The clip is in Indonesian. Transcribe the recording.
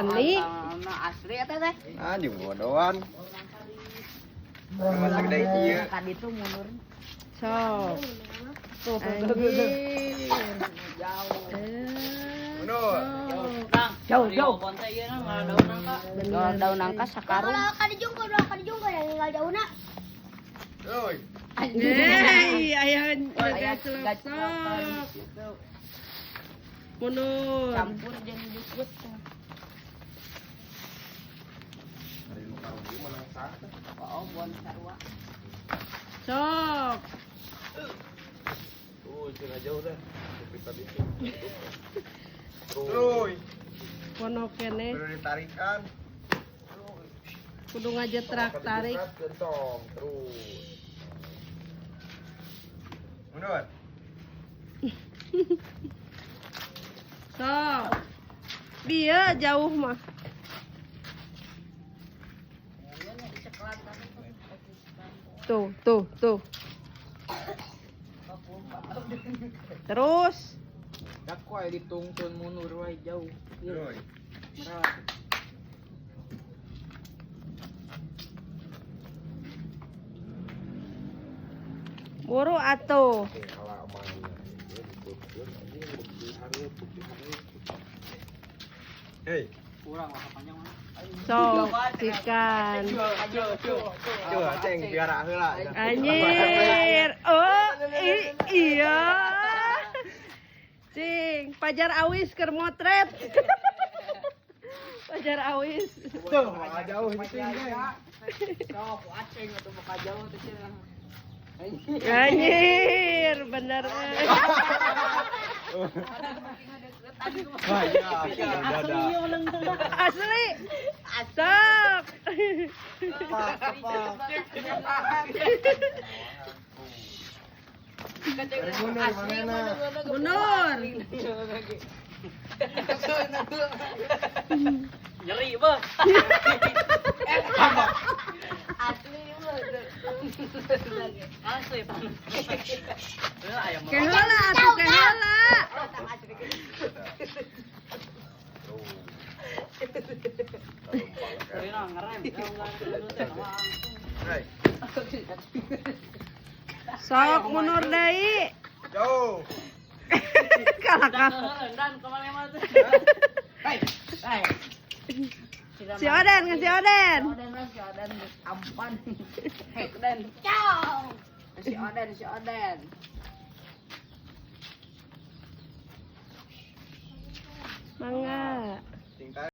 berani. Asli eta teh. Ah, jeung bodohan. Masa gede ieu. Tadi tuh mundur. Sok. Anjir. Mundur. Jauh. Daun nangka sakarung. Kalau kadi jungko yang tinggal daunna. Euy. Hei, aya Aya celep sok. Mundur. Campur jeung jukut. Hari nu karung ieu menang satu. Oh, bon sarua. Sok. Cenah jauh dah. Tadi itu. Terus. Pono kene Kudu ditarikan. kudu ngajetrak tarik. Gentong terus. Mundur. Sok. Dia jauh mah. Tuh. Terus. Dak wae ditungtun mundur wae jauh. Terus. Merah. Buru atuh. Hei, Kurang lah panjang mah. Sok, sikan. coba ceng biara heula. Anjir. Oh, iya. Cing, pajar awis keur motret. Pajar awis. Tuh, mah jauh itu ceng. Sok aceng atuh maka jauh teh cenah. Anjir, bener. Wah, ya, dadah. Asli. Sok. Mundur manehna. Mundur. Nyeri beuh. Asli beuh. Asli. Ayam Keheula atuh keheula. Hei, Sok mundur deui. jauh. Kalak. Dan kemana-mana tuh. Si Oden, si Oden. Si Oden ampan. Hek Den. Si Oden. Mangga.